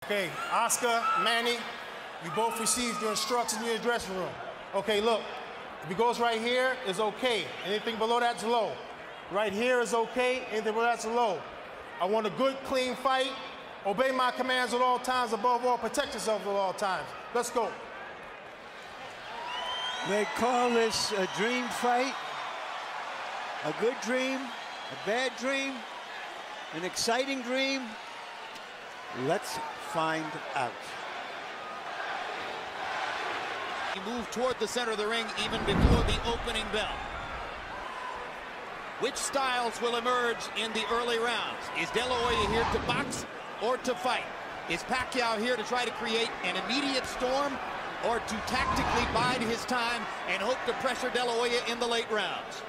Okay, Oscar, Manny, you both received your instructions in your dressing room. Okay, look, if it goes right here, it's okay. Anything below that's low. Right here is okay, anything below that's low. I want a good, clean fight. Obey my commands at all times. Above all, protect yourself at all times. Let's go. They call this a dream fight, a good dream, a bad dream, an exciting dream. Let's find out. He moved toward the center of the ring even before the opening bell. Which styles will emerge in the early rounds? Is De La Hoya here to box or to fight? Is Pacquiao here to try to create an immediate storm or to tactically bide his time and hope to pressure De La Hoya in the late rounds?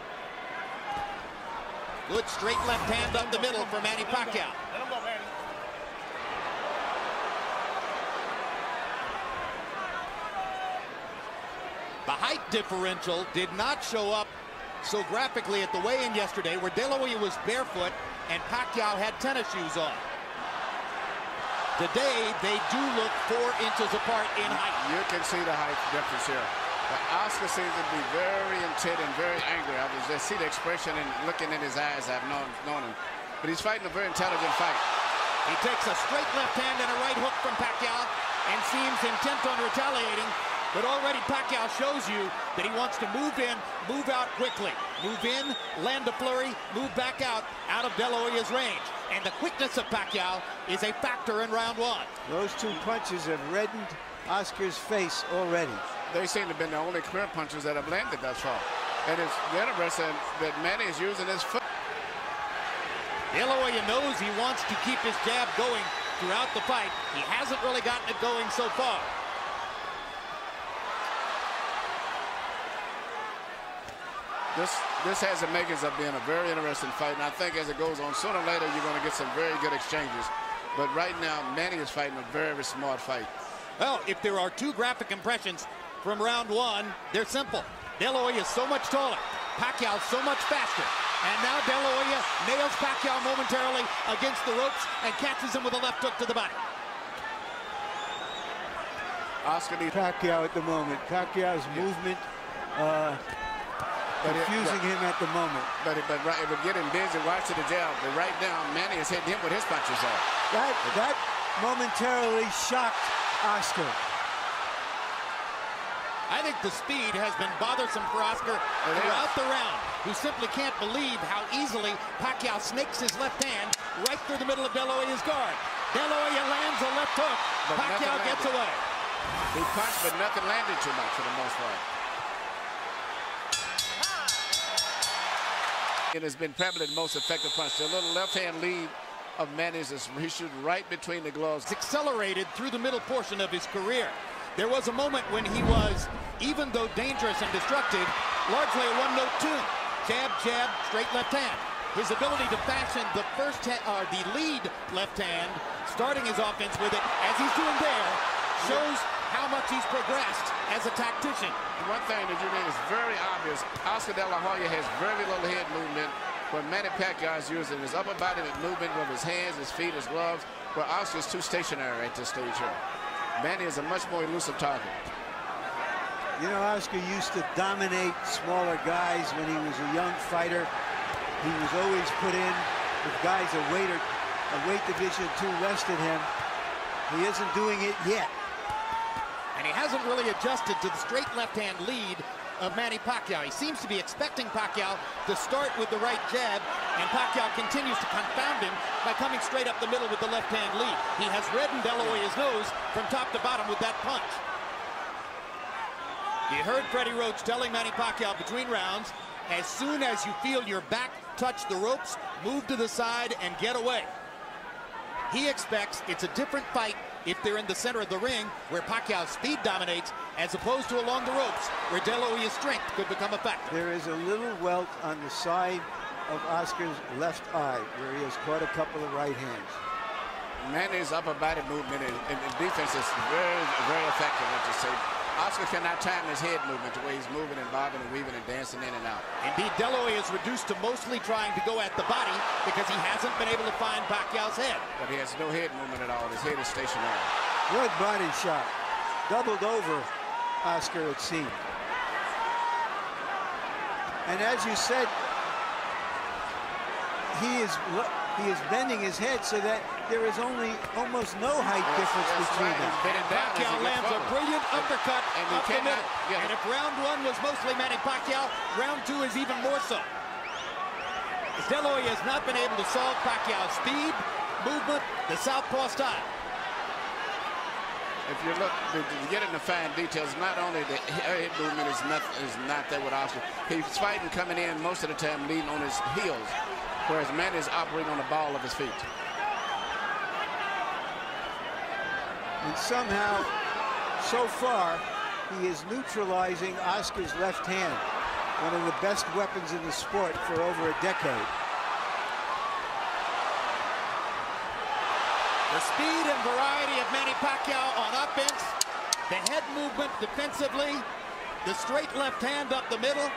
Good straight left hand up the middle for Manny Pacquiao. Let him go, Manny. The height differential did not show up so graphically at the weigh-in yesterday, where De La Hoya was barefoot and Pacquiao had tennis shoes on. Today, they do look 4 inches apart in height. You can see the height difference here. But Oscar seems to be very intent and very angry. I just see the expression and looking in his eyes. I've known him. But he's fighting a very intelligent fight. He takes a straight left hand and a right hook from Pacquiao and seems intent on retaliating. But already Pacquiao shows you that he wants to move in, move out quickly. Move in, land a flurry, move back out of De La Hoya's range. And the quickness of Pacquiao is a factor in round 1. Those 2 punches have reddened Oscar's face already. They seem to have been the only clear punches that have landed thus far. And it's interesting that Manny is using his foot. De La Hoya knows he wants to keep his jab going throughout the fight. He hasn't really gotten it going so far. This has the makings of being a very interesting fight, and I think as it goes on, sooner or later you're going to get some very good exchanges. But right now, Manny is fighting a very smart fight. Well, if there are 2 graphic impressions from round 1, they're simple. De La Hoya is so much taller, Pacquiao so much faster, and now De La Hoya nails Pacquiao momentarily against the ropes and catches him with a left hook to the body. Oscar needs Pacquiao at the moment. Pacquiao's movement confusing him at the moment. But right, it would get him busy watching the jab. But right now, Manny is hitting him with his punches off. That momentarily shocked Oscar. I think the speed has been bothersome for Oscar throughout the round, who simply can't believe how easily Pacquiao snakes his left hand right through the middle of De La Hoya's guard. De La Hoya lands a left hook. Pacquiao gets away. He punched, but nothing landed too much for the most part. It has been probably the most effective punch. The little left-hand lead of Manny's is he shoots right between the gloves. It's accelerated through the middle portion of his career. There was a moment when he was, even though dangerous and destructive, largely a one-note tune. Jab, jab, straight left hand. His ability to fashion the lead left hand, starting his offense with it, as he's doing there, shows how much he's progressed as a tactician. One thing that you need is very obvious. Oscar De La Hoya has very little head movement, where Manny Pacquiao is using his upper body movement with his hands, his feet, his gloves, where Oscar is too stationary at this stage here. Manny is a much more elusive target. You know, Oscar used to dominate smaller guys when he was a young fighter. He was always put in with guys a weight division or 2 less than him. He isn't doing it yet. And he hasn't really adjusted to the straight left-hand lead of Manny Pacquiao. He seems to be expecting Pacquiao to start with the right jab, and Pacquiao continues to confound him by coming straight up the middle with the left-hand lead. He has reddened De La Hoya's nose from top to bottom with that punch. You heard Freddie Roach telling Manny Pacquiao between rounds, as soon as you feel your back touch the ropes, move to the side and get away. He expects it's a different fight if they're in the center of the ring, where Pacquiao's speed dominates, as opposed to along the ropes, where De La Hoya's strength could become a factor. There is a little welt on the side of Oscar's left eye, where he has caught a couple of right hands. Manny's upper body movement and defense is very effective, let's just say. Oscar cannot time his head movement the way he's moving and bobbing and weaving and dancing in and out. Indeed, De La Hoya is reduced to mostly trying to go at the body because he hasn't been able to find Pacquiao's head. But he has no head movement at all. His head is stationary. Good body shot. Doubled over Oscar, it seemed. And as you said, he is bending his head so that there is almost no height difference between them. Pacquiao lands a brilliant uppercut up the middle. And if round one was mostly Manny Pacquiao, round two is even more so. De La Hoya has not been able to solve Pacquiao's speed, movement, the southpaw style. If you look, to get into fine details, not only the head movement is not there with Oscar. He's fighting coming in most of the time leading on his heels, whereas Manny is operating on the ball of his feet. And somehow, so far, he is neutralizing Oscar's left hand, one of the best weapons in the sport for over a decade. The speed and variety of Manny Pacquiao on offense, the head movement defensively, the straight left hand up the middle.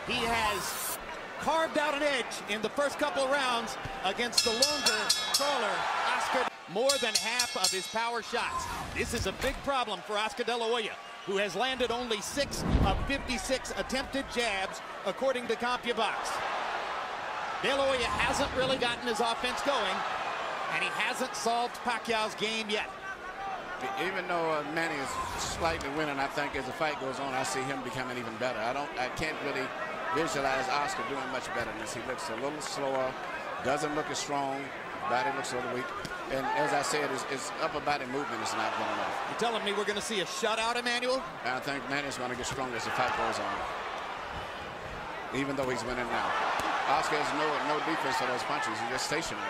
He has carved out an edge in the first couple rounds against the longer, taller Oscar. More than half of his power shots. This is a big problem for Oscar De La Hoya, who has landed only 6 of 56 attempted jabs, according to CompuBox. De La Hoya hasn't really gotten his offense going, and he hasn't solved Pacquiao's game yet. Even though Manny is slightly winning, I think as the fight goes on, I see him becoming even better. I can't really visualize Oscar doing much better than this. He looks a little slower, doesn't look as strong, his body looks a little weak. And as I said, his upper body movement is not going off. You're telling me we're going to see a shutout, Emmanuel? I think Manny's going to get stronger as the fight goes on, even though he's winning now. Oscar has no defense for those punches. He's just stationary.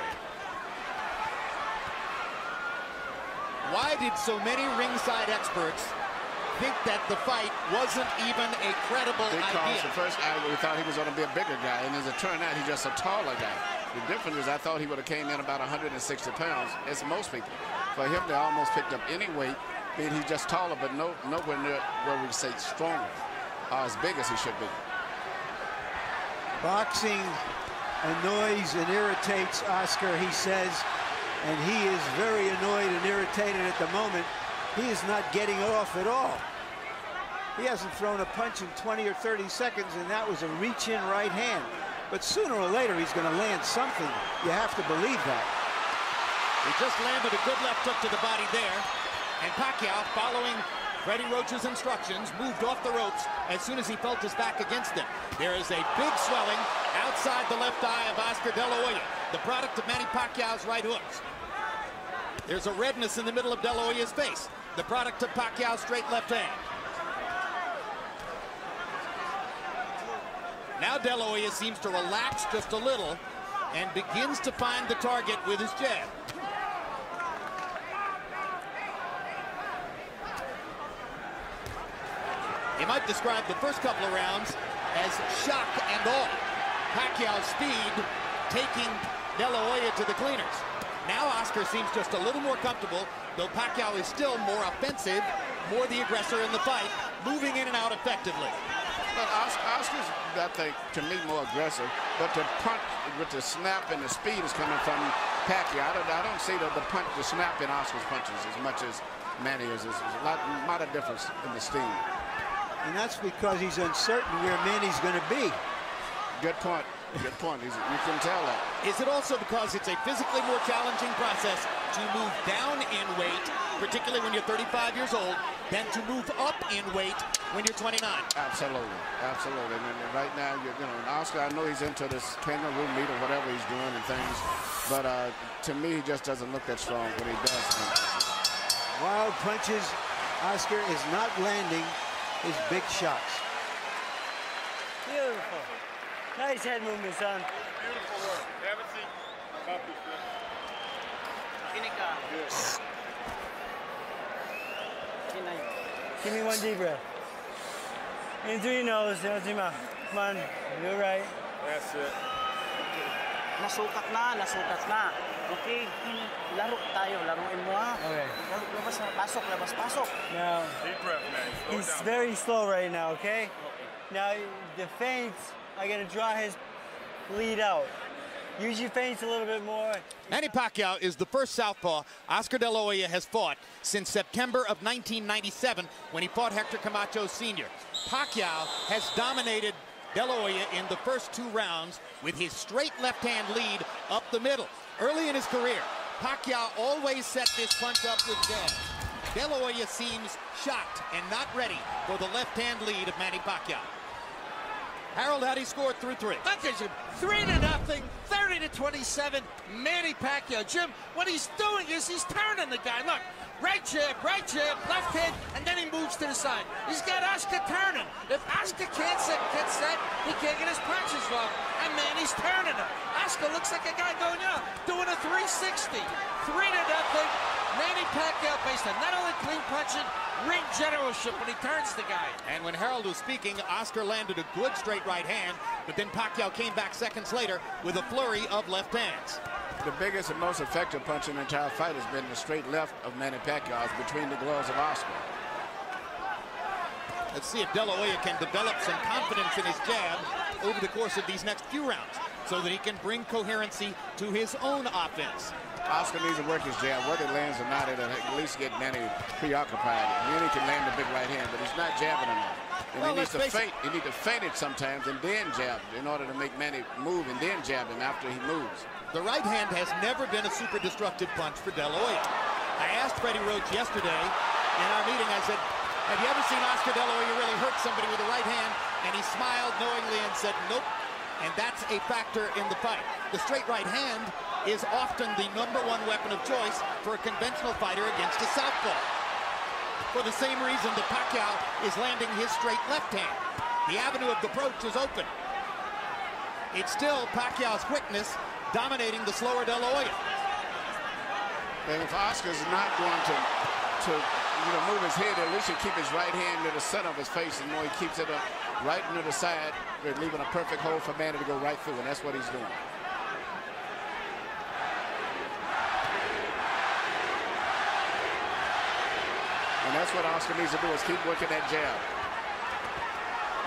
Why did so many ringside experts think that the fight wasn't even a credible idea? Because the first we thought he was going to be a bigger guy, and as it turned out, he's just a taller guy. The difference is I thought he would have came in about 160 pounds, as most people. For him to almost picked up any weight, then he's just taller, but nowhere near where we say stronger, or as big as he should be. Boxing annoys and irritates Oscar, he says, and he is very annoyed and irritated at the moment. He is not getting off at all. He hasn't thrown a punch in 20 or 30 seconds, and that was a reach-in right hand. But sooner or later, he's going to land something. You have to believe that. He just landed a good left hook to the body there. And Pacquiao, following Freddie Roach's instructions, moved off the ropes as soon as he felt his back against him. There is a big swelling outside the left eye of Oscar De La Hoya, the product of Manny Pacquiao's right hooks. There's a redness in the middle of De La Hoya's face, the product of Pacquiao's straight left hand. Now De La Hoya seems to relax just a little and begins to find the target with his jab. You might describe the first couple of rounds as shock and awe. Pacquiao's speed taking De La Hoya to the cleaners. Now Oscar seems just a little more comfortable, though Pacquiao is still more offensive, more the aggressor in the fight, moving in and out effectively. But Oscar's, I think, to me, more aggressive. But the punch with the snap and the speed is coming from Pacquiao. I don't see the punch, the snap in Oscar's punches as much as Manny is. There's a lot of difference in the steam. And that's because he's uncertain where Manny's going to be. Good point. Good point. You can tell that. Is it also because it's a physically more challenging process to move down in weight, particularly when you're 35 years old, than to move up in weight when you're 29? Absolutely. Absolutely. And right now, you know, Oscar, I know he's into this kangaroo meat or whatever he's doing and things, but to me, he just doesn't look that strong when he does. Wild punches. Oscar is not landing his big shots. Beautiful. Nice head movement, son. Beautiful work. Have a seat. Copy. Give me one deep breath. In through your nose, out through your mouth. Come on, you're right. That's it. Nasukat na. Okay, laro tayo. Laruin mo ha. Okay. Labas labas, pasok, labas, pasok. Now, Deep breath, man. Slow he's down. very slow right now, okay? Now, the feints are going to draw his lead out. Use your feints a little bit more. Manny Pacquiao is the first southpaw Oscar De La Hoya has fought since September of 1997 when he fought Hector Camacho Sr. Pacquiao has dominated De La Hoya in the first 2 rounds with his straight left-hand lead up the middle. Early in his career, Pacquiao always set this punch up with jabs. De La Hoya seems shocked and not ready for the left-hand lead of Manny Pacquiao. Harold, how do you score through 3? Look at you, 3-0, 30-27, Manny Pacquiao. Jim, what he's doing is he's turning the guy. Look, right jab, left hand, and then he moves to the side. He's got Oscar turning. If Oscar can't get set, he can't get his punches off. And Manny's turning him. Oscar looks like a guy going out, doing a 360. 3-0. Manny Pacquiao based on not only clean punching, ring generalship when he turns the guy. And when Harold was speaking, Oscar landed a good straight right hand, but then Pacquiao came back seconds later with a flurry of left hands. The biggest and most effective punch in the entire fight has been the straight left of Manny Pacquiao between the gloves of Oscar. Let's see if De La Hoya can develop some confidence in his jab over the course of these next few rounds so that he can bring coherency to his own offense. Oscar needs to work his jab. Whether it lands or not, it'll at least get Manny preoccupied. Manny can land the big right hand, but he's not jabbing enough. And Well, he needs to let's face feint. He needs to feint it sometimes and then jab in order to make Manny move and then jab him after he moves. The right hand has never been a super destructive punch for De La Hoya. I asked Freddie Roach yesterday in our meeting, I said, have you ever seen Oscar De La Hoya really hurt somebody with the right hand? And he smiled knowingly and said, nope. And that's a factor in the fight. The straight right hand is often the #1 weapon of choice for a conventional fighter against a southpaw. For the same reason that Pacquiao is landing his straight left hand. The avenue of approach is open. It's still Pacquiao's quickness dominating the slower De La Hoya. And if Oscar's not going to move his head, at least he keep his right hand to the center of his face, and he keeps it up right into the side, leaving a perfect hole for Manny to go right through, and that's what he's doing. And that's what Oscar needs to do, is keep working that jab.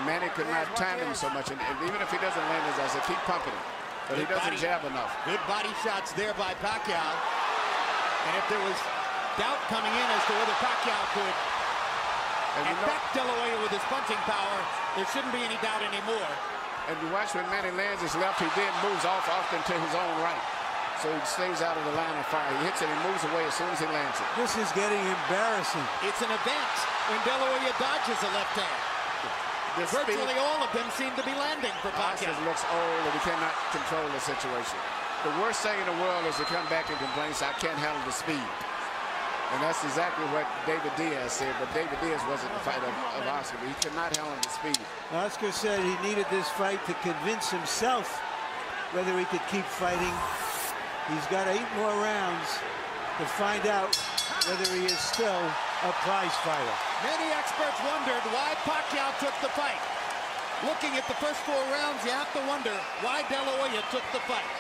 Manny could not time him so much, and even if he doesn't land his ass, keep pumping him. But he doesn't jab enough. Good body shots there by Pacquiao. And if there was doubt coming in as to whether Pacquiao could affect De La Hoya with his punching power, there shouldn't be any doubt anymore. And you watch when Manny lands his left, he then moves off often to his own right. So he stays out of the line of fire. He hits it and moves away as soon as he lands it. This is getting embarrassing. It's an event when De La Hoya dodges a left hand. Virtually all of them seem to be landing for Pacquiao. Oscar looks old and he cannot control the situation. The worst thing in the world is to come back and complain, I can't handle the speed. And that's exactly what David Diaz said, but David Diaz wasn't the fighter of Oscar, but he could not handle the speed. Oscar said he needed this fight to convince himself whether he could keep fighting. He's got 8 more rounds to find out whether he is still a prize fighter. Many experts wondered why Pacquiao took the fight. Looking at the first 4 rounds, you have to wonder why De La Hoya took the fight.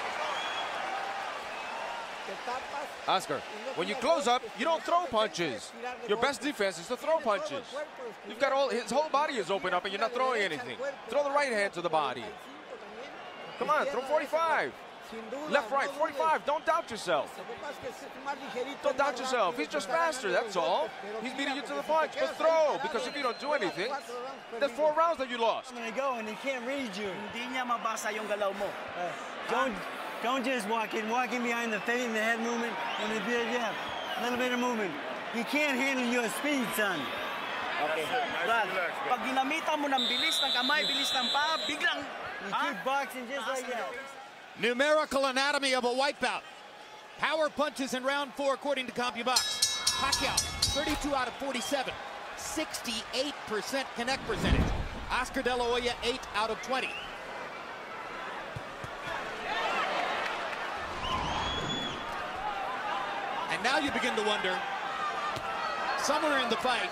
Oscar, when you close up, you don't throw punches. Your best defense is to throw punches. You've got his whole body is open up and you're not throwing anything. Throw the right hand to the body. Come on, throw 45. Left, right, 45. Don't doubt yourself. Don't doubt yourself. He's just faster, that's all. He's beating you to the punch. But throw, because if you don't do anything, there's 4 rounds that you lost. I'm gonna go and he can't read you. Hindi niya mabasa yung galaw mo. Don't just walk in behind the feint and the head movement and the jab. A little bit of movement. He can't handle your speed, son. Okay. Brad, pag ginamitan mo ng bilis ng kamay, bilis ng paa, biglang... You keep boxing just like that. Numerical anatomy of a wipeout. Power punches in round 4 according to CompuBox. Pacquiao, 32 out of 47. 68% connect percentage. Oscar De La Hoya, 8 out of 20. And now you begin to wonder, somewhere in the fight,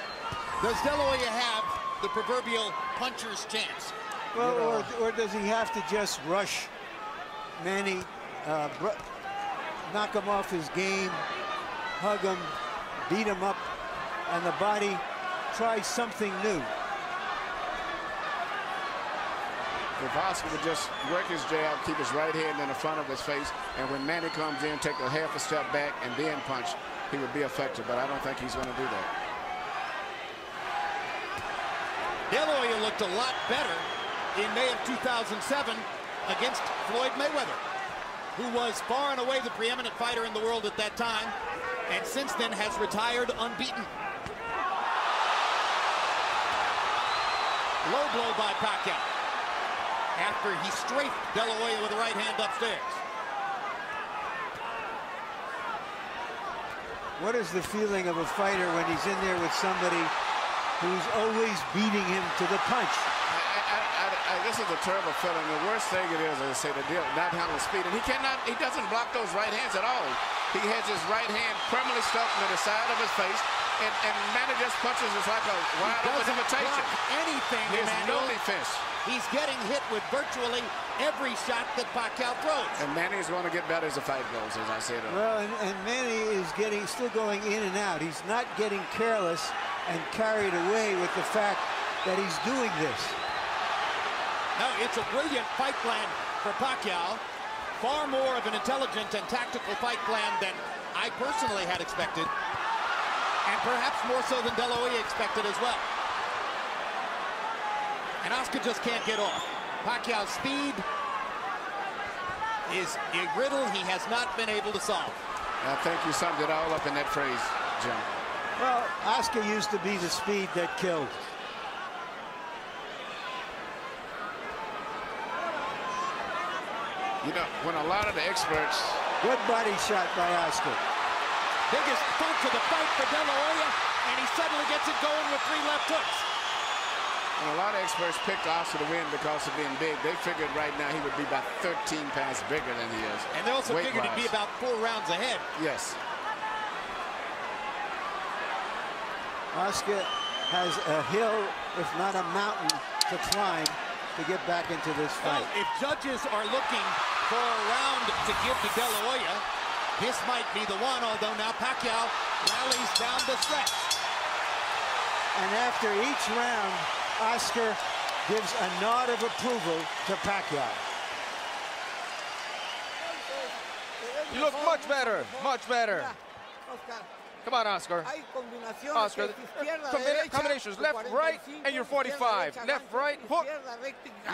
does De La Hoya have the proverbial puncher's chance? Well, or does he have to just rush Manny, knock him off his game, hug him, beat him up on the body, try something new. If Oscar would just work his jab, keep his right hand in the front of his face, and when Manny comes in, take a half a step back and then punch, he would be effective, but I don't think he's going to do that. De La Hoya looked a lot better in May of 2007 against Floyd Mayweather, who was far and away the preeminent fighter in the world at that time, and since then has retired unbeaten. Low blow by Pacquiao after he strafed De La Hoya with the right hand upstairs. What is the feeling of a fighter when he's in there with somebody who's always beating him to the punch? This is a terrible feeling. The worst thing it is, as I say, the deal, not handling speed. And he doesn't block those right hands at all. He has his right hand permanently stuck to the side of his face, and Manny just punches us like a wide open invitation. Anything, There's no Emmanuel. defense. He's getting hit with virtually every shot that Pacquiao throws. And Manny is going to get better as the fight goes, as I said. Well, and Manny is still going in and out. He's not getting careless and carried away with the fact that he's doing this. No, it's a brilliant fight plan for Pacquiao. Far more of an intelligent and tactical fight plan than I personally had expected. And perhaps more so than De La Hoya expected as well. And Oscar just can't get off. Pacquiao's speed is a riddle he has not been able to solve. I think you summed it all up in that phrase, Jim. Well, Oscar used to be the speed that killed. You know, when a lot of the experts... Good body shot by Oscar. Biggest punch of the fight for De La Hoya, and he suddenly gets it going with 3 left hooks. And a lot of experts picked Oscar to win because of being big. They figured right now he would be about 13 pounds bigger than he is. And they also figured he'd be about 4 rounds ahead. Yes. Oscar has a hill, if not a mountain, to climb to get back into this fight. Well, if judges are looking for a round to give to De La Hoya, this might be the one, although now Pacquiao rallies down the stretch. And after each round, Oscar gives a nod of approval to Pacquiao. You look much better, much better. Come on, Oscar. Oscar, combinations, left, right, and you're 45. Left, right, hook.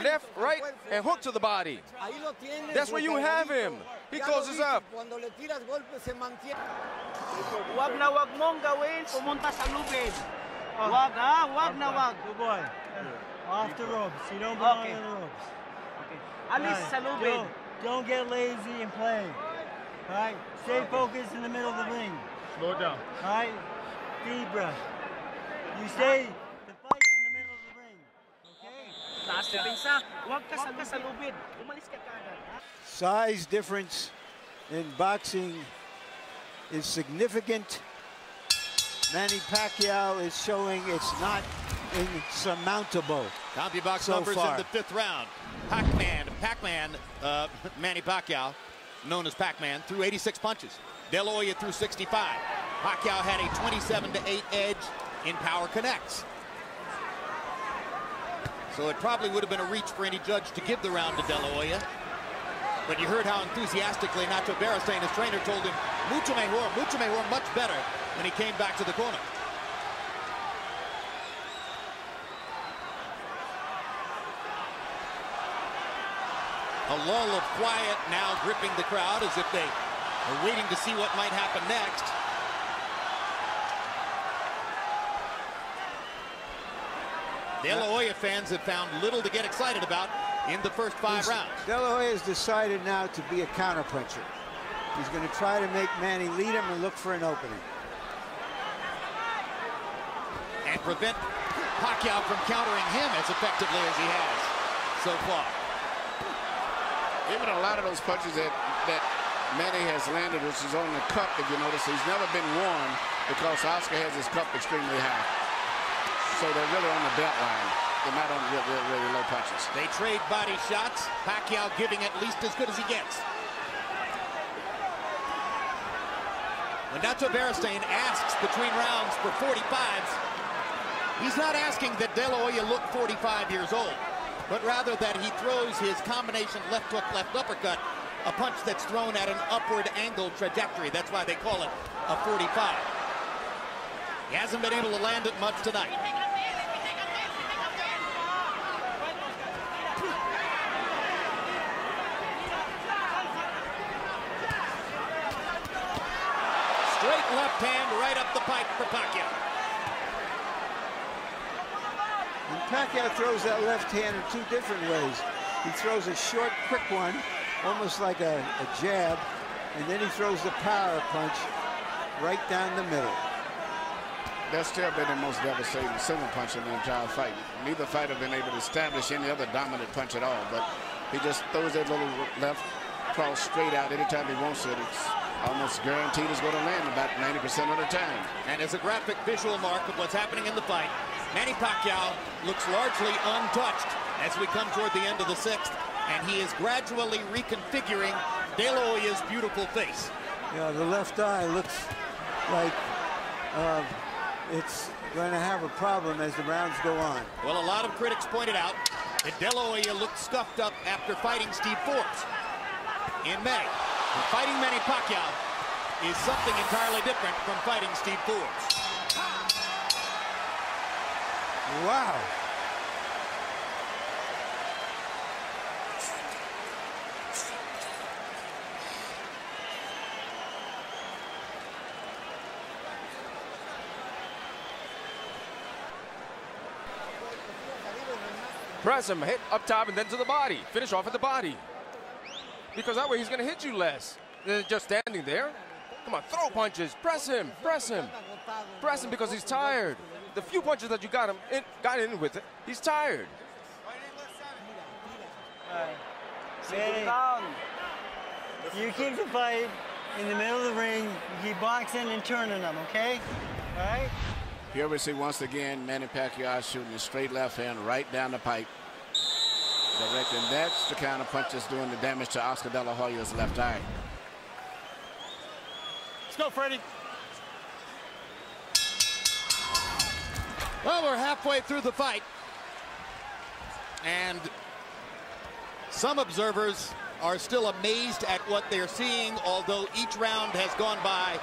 Left, right, and hook to the body. That's where you have him. He closes up. Wag na wag mong gawin, pumunta sa lubid. Wag ha, wag na wag. Good boy. Off the ropes. You don't belong on the ropes. Alis sa lubid. Don't get lazy and play. All right? Stay focused in the middle of the ring. Slow it down. All right? Deep breath. You stay the fight in the middle of the ring. Okay? Taas na pinsa. Wag ka sa lubid. Umalis ka kagad. Size difference in boxing is significant. Manny Pacquiao is showing it's not insurmountable. CompuBox so numbers far. in the 5th round. Pacman, Manny Pacquiao, known as Pacman, threw 86 punches. De La Hoya threw 65. Pacquiao had a 27-8 edge in power connects. So it probably would have been a reach for any judge to give the round to De La Hoya. But you heard how enthusiastically Nacho Beristain, his trainer, told him, mucho mejor, much better, when he came back to the corner. A lull of quiet now gripping the crowd as if they are waiting to see what might happen next. De La Hoya fans have found little to get excited about in the first 5 rounds. De La Hoya has decided now to be a counterpuncher. He's going to try to make Manny lead him and look for an opening. And prevent Pacquiao from countering him as effectively as he has so far. Even a lot of those punches that Manny has landed, which is on the cup, if you notice, he's never been warned because Oscar has his cup extremely high. So they're really on the belt line. They're not on really low punches. They trade body shots. Pacquiao giving at least as good as he gets. When Nacho Beristain asks between rounds for 45s, he's not asking that De La Hoya look 45 years old, but rather that he throws his combination left hook, left uppercut, a punch that's thrown at an upward angle trajectory. That's why they call it a 45. He hasn't been able to land it much tonight. Straight left hand right up the pipe for Pacquiao. And Pacquiao throws that left hand in two different ways. He throws a short, quick one, almost like a jab, and then he throws the power punch right down the middle. That's still been the most devastating single punch in the entire fight. Neither fighter been able to establish any other dominant punch at all, but he just throws that little left cross straight out anytime he wants it. It's almost guaranteed it's going to land about 90% of the time. And as a graphic visual mark of what's happening in the fight, Manny Pacquiao looks largely untouched as we come toward the end of the sixth, and he is gradually reconfiguring De La Hoya's beautiful face. Yeah, the left eye looks like it's going to have a problem as the rounds go on. Well, a lot of critics pointed out that De La Hoya looked scuffed up after fighting Steve Forbes in May. And fighting Manny Pacquiao is something entirely different from fighting Steve Forbes. Wow. Press him, hit up top and then to the body. Finish off at the body. Because that way he's going to hit you less than just standing there. Come on, throw punches. Press him, press him. Press him because he's tired. The few punches that you got in with it, he's tired. You keep the fight in the middle of the ring. You keep boxing and turning them, okay? All right? Here we see once again Manny Pacquiao shooting a straight left hand right down the pipe. Direct, and that's the kind of punch that's doing the damage to Oscar De La Hoya's left eye. Let's go, Freddie. Well, we're halfway through the fight, and some observers are still amazed at what they're seeing, although each round has gone by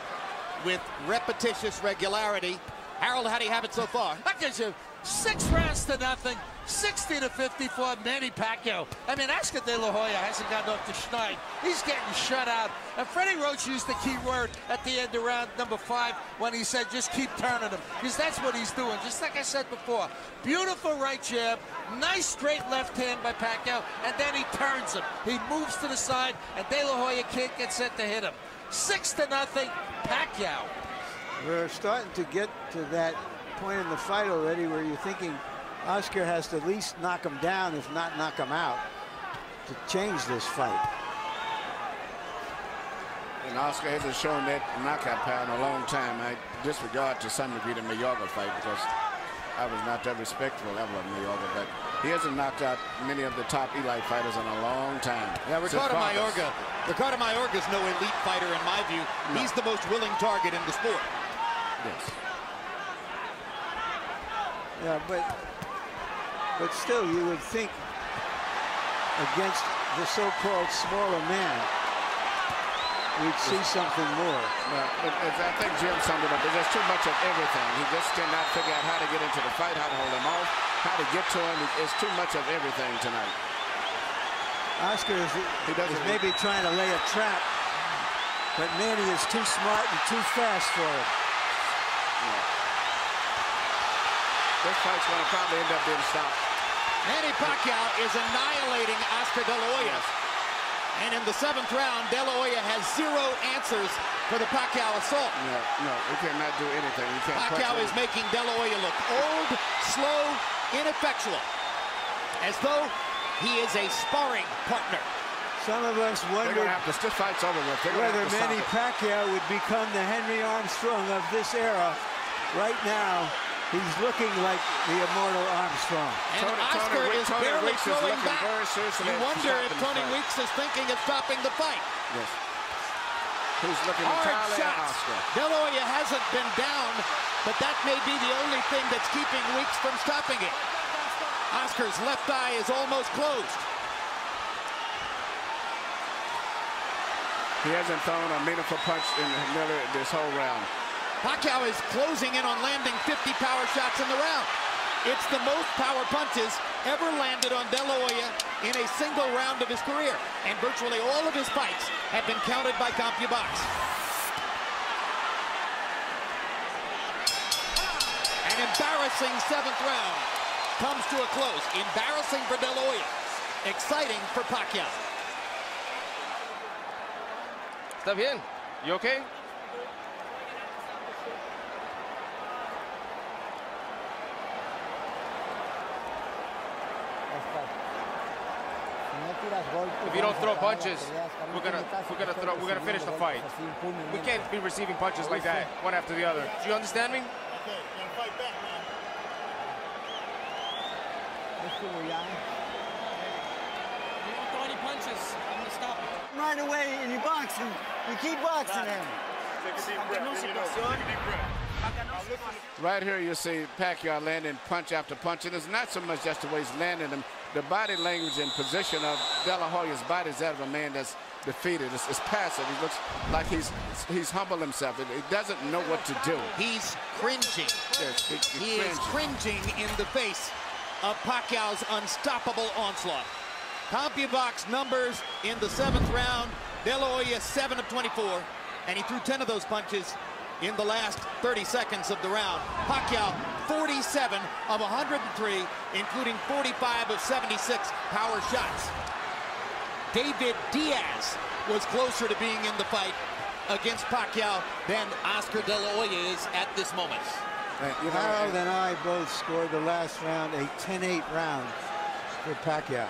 with repetitious regularity. Harold, how do you have it so far? I guess you 6 rounds to nothing, 60-50 for Manny Pacquiao. I mean, Oscar De La Hoya hasn't gotten off the schneid. He's getting shut out. And Freddie Roach used the key word at the end of round number 5 when he said, just keep turning him. Because that's what he's doing, just like I said before. Beautiful right jab, nice straight left hand by Pacquiao, and then he turns him. He moves to the side, and De La Hoya can't get set to hit him. 6-0, Pacquiao. We're starting to get to that point in the fight already where you're thinking Oscar has to at least knock him down, if not knock him out, to change this fight. And Oscar hasn't shown that knockout power in a long time. I disregard to some degree the Mayorga fight because I was not that respectful ever of Mayorga, but he hasn't knocked out many of the top elite fighters in a long time. Yeah, Ricardo Mayorga is no elite fighter in my view. No. He's the most willing target in the sport. Yes. Yeah, but still, you would think against the so-called smaller man, we'd see something more. Well, I think Jim summed it up. There's just too much of everything. He just cannot figure out how to get into the fight, how to hold him off, how to get to him. It's too much of everything tonight. Oscar is maybe trying to lay a trap, but Manny is too smart and too fast for it. This fight's going to probably end up being stopped. Manny Pacquiao is annihilating Oscar De La Hoya. And in the 7th round, De La Hoya has 0 answers for the Pacquiao assault. No, he cannot do anything. He can't. Pacquiao is making De La Hoya look old, slow, ineffectual, as though he is a sparring partner. Some of us wonder this fight's over with. Whether Manny Pacquiao would become the Henry Armstrong of this era. Right now, he's looking like the immortal Armstrong. And Oscar is barely throwing back. You wonder if Tony Weeks is thinking of stopping the fight. Yes. who's looking Hard entirely at shots. Oscar. De La Hoya hasn't been down, but that may be the only thing that's keeping Weeks from stopping it. Oscar's left eye is almost closed. He hasn't thrown a meaningful punch in Miller this whole round. Pacquiao is closing in on landing 50 power shots in the round. It's the most power punches ever landed on De La Hoya in a single round of his career. And virtually all of his fights have been counted by CompuBox. An embarrassing 7th round comes to a close. Embarrassing for De La Hoya. Exciting for Pacquiao. Está bien. You okay? If you don't throw punches, we're gonna finish the fight. We can't be receiving punches like that, one after the other. Do you understand me? Okay, you're gonna fight back, man. You don't throw any punches, I'm gonna stop it. Right away in your boxing, you keep boxing him. Take a deep breath. Take a deep breath. Right here you see Pacquiao landing punch after punch, and it's not so much just the way he's landing them. The body language and position of De La Hoya's body is that of a man that's defeated. It's passive. He looks like he's humbled himself. He doesn't know what to do. He's cringing. Yes, He is cringing in the face of Pacquiao's unstoppable onslaught. CompuBox numbers in the 7th round. De La Hoya 7 of 24, and he threw 10 of those punches in the last 30 seconds of the round. Pacquiao 47 of 103, including 45 of 76 power shots. David Diaz was closer to being in the fight against Pacquiao than Oscar De La Hoya is at this moment. Harold and I both scored the last round a 10-8 round for Pacquiao.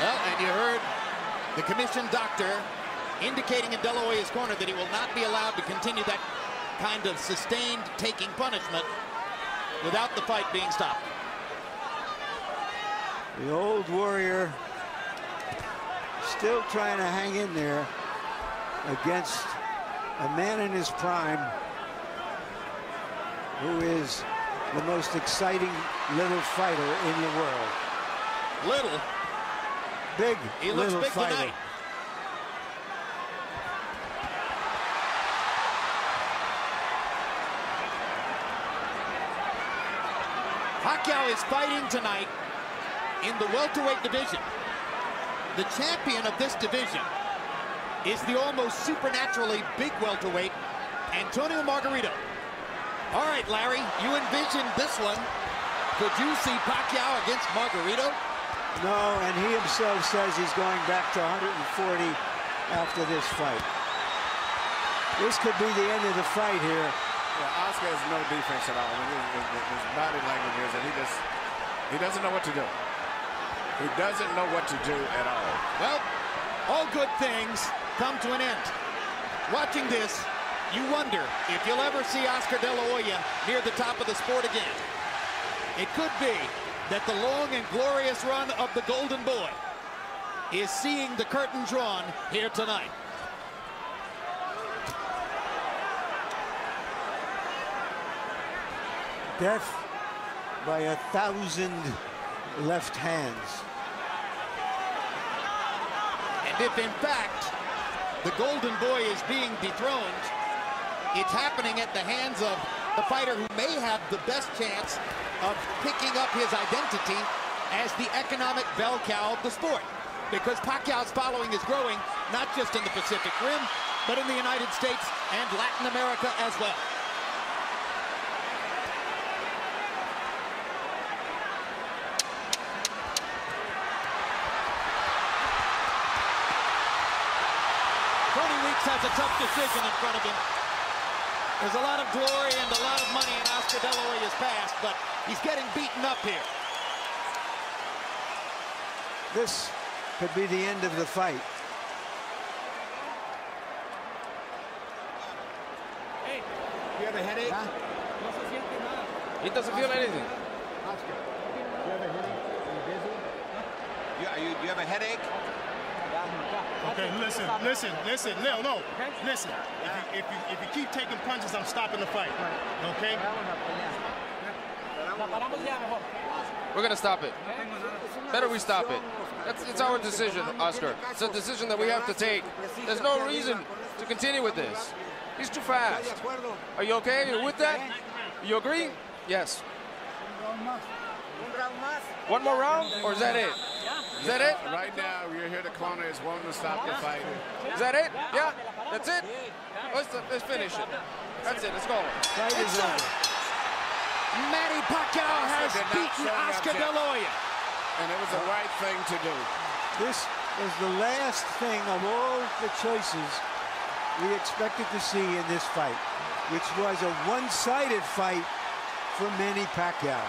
Well, and you heard the commission doctor indicating in De La Hoya's corner that he will not be allowed to continue that kind of sustained taking punishment without the fight being stopped. The old warrior still trying to hang in there against a man in his prime who is the most exciting little fighter in the world. Little? Big, he looks little big fighter. tonight. Pacquiao is fighting tonight in the welterweight division. The champion of this division is the almost supernaturally big welterweight, Antonio Margarito. All right, Larry, you envisioned this one. Could you see Pacquiao against Margarito? No, and he himself says he's going back to 140 after this fight. This could be the end of the fight here. Yeah, Oscar has no defense at all. I mean, his body language is that he doesn't know what to do. He doesn't know what to do at all. Well, all good things come to an end. Watching this, you wonder if you'll ever see Oscar De La Hoya near the top of the sport again. It could be that the long and glorious run of the Golden Boy is seeing the curtain drawn here tonight. Death by 1,000 left hands. And if in fact the Golden Boy is being dethroned, it's happening at the hands of the fighter who may have the best chance of picking up his identity as the economic bell cow of the sport. Because Pacquiao's following is growing, not just in the Pacific Rim, but in the United States and Latin America as well. Has a tough decision in front of him. There's a lot of glory and a lot of money in Oscar De La Hoya's past, but he's getting beaten up here. This could be the end of the fight. Hey, you have a headache? Huh? He doesn't feel anything. Oscar, do you have a headache? Are you busy? Do you have a headache? Okay, listen. No. Listen. If you keep taking punches, I'm stopping the fight. Okay? We're going to stop it. Better we stop it. It's our decision, Oscar. It's a decision that we have to take. There's no reason to continue with this. He's too fast. Are you okay? You're with that? You agree? Yes. One more round, or is that it? Is that it? Right now, you're here. The corner is wanting to stop the fight. Is that it? Yeah, that's it. Let's finish it. That's it. Let's go. It's done. Manny Pacquiao has beaten Oscar De La Hoya. And it was the right thing to do. This was the last thing of all the choices we expected to see in this fight, which was a one-sided fight for Manny Pacquiao.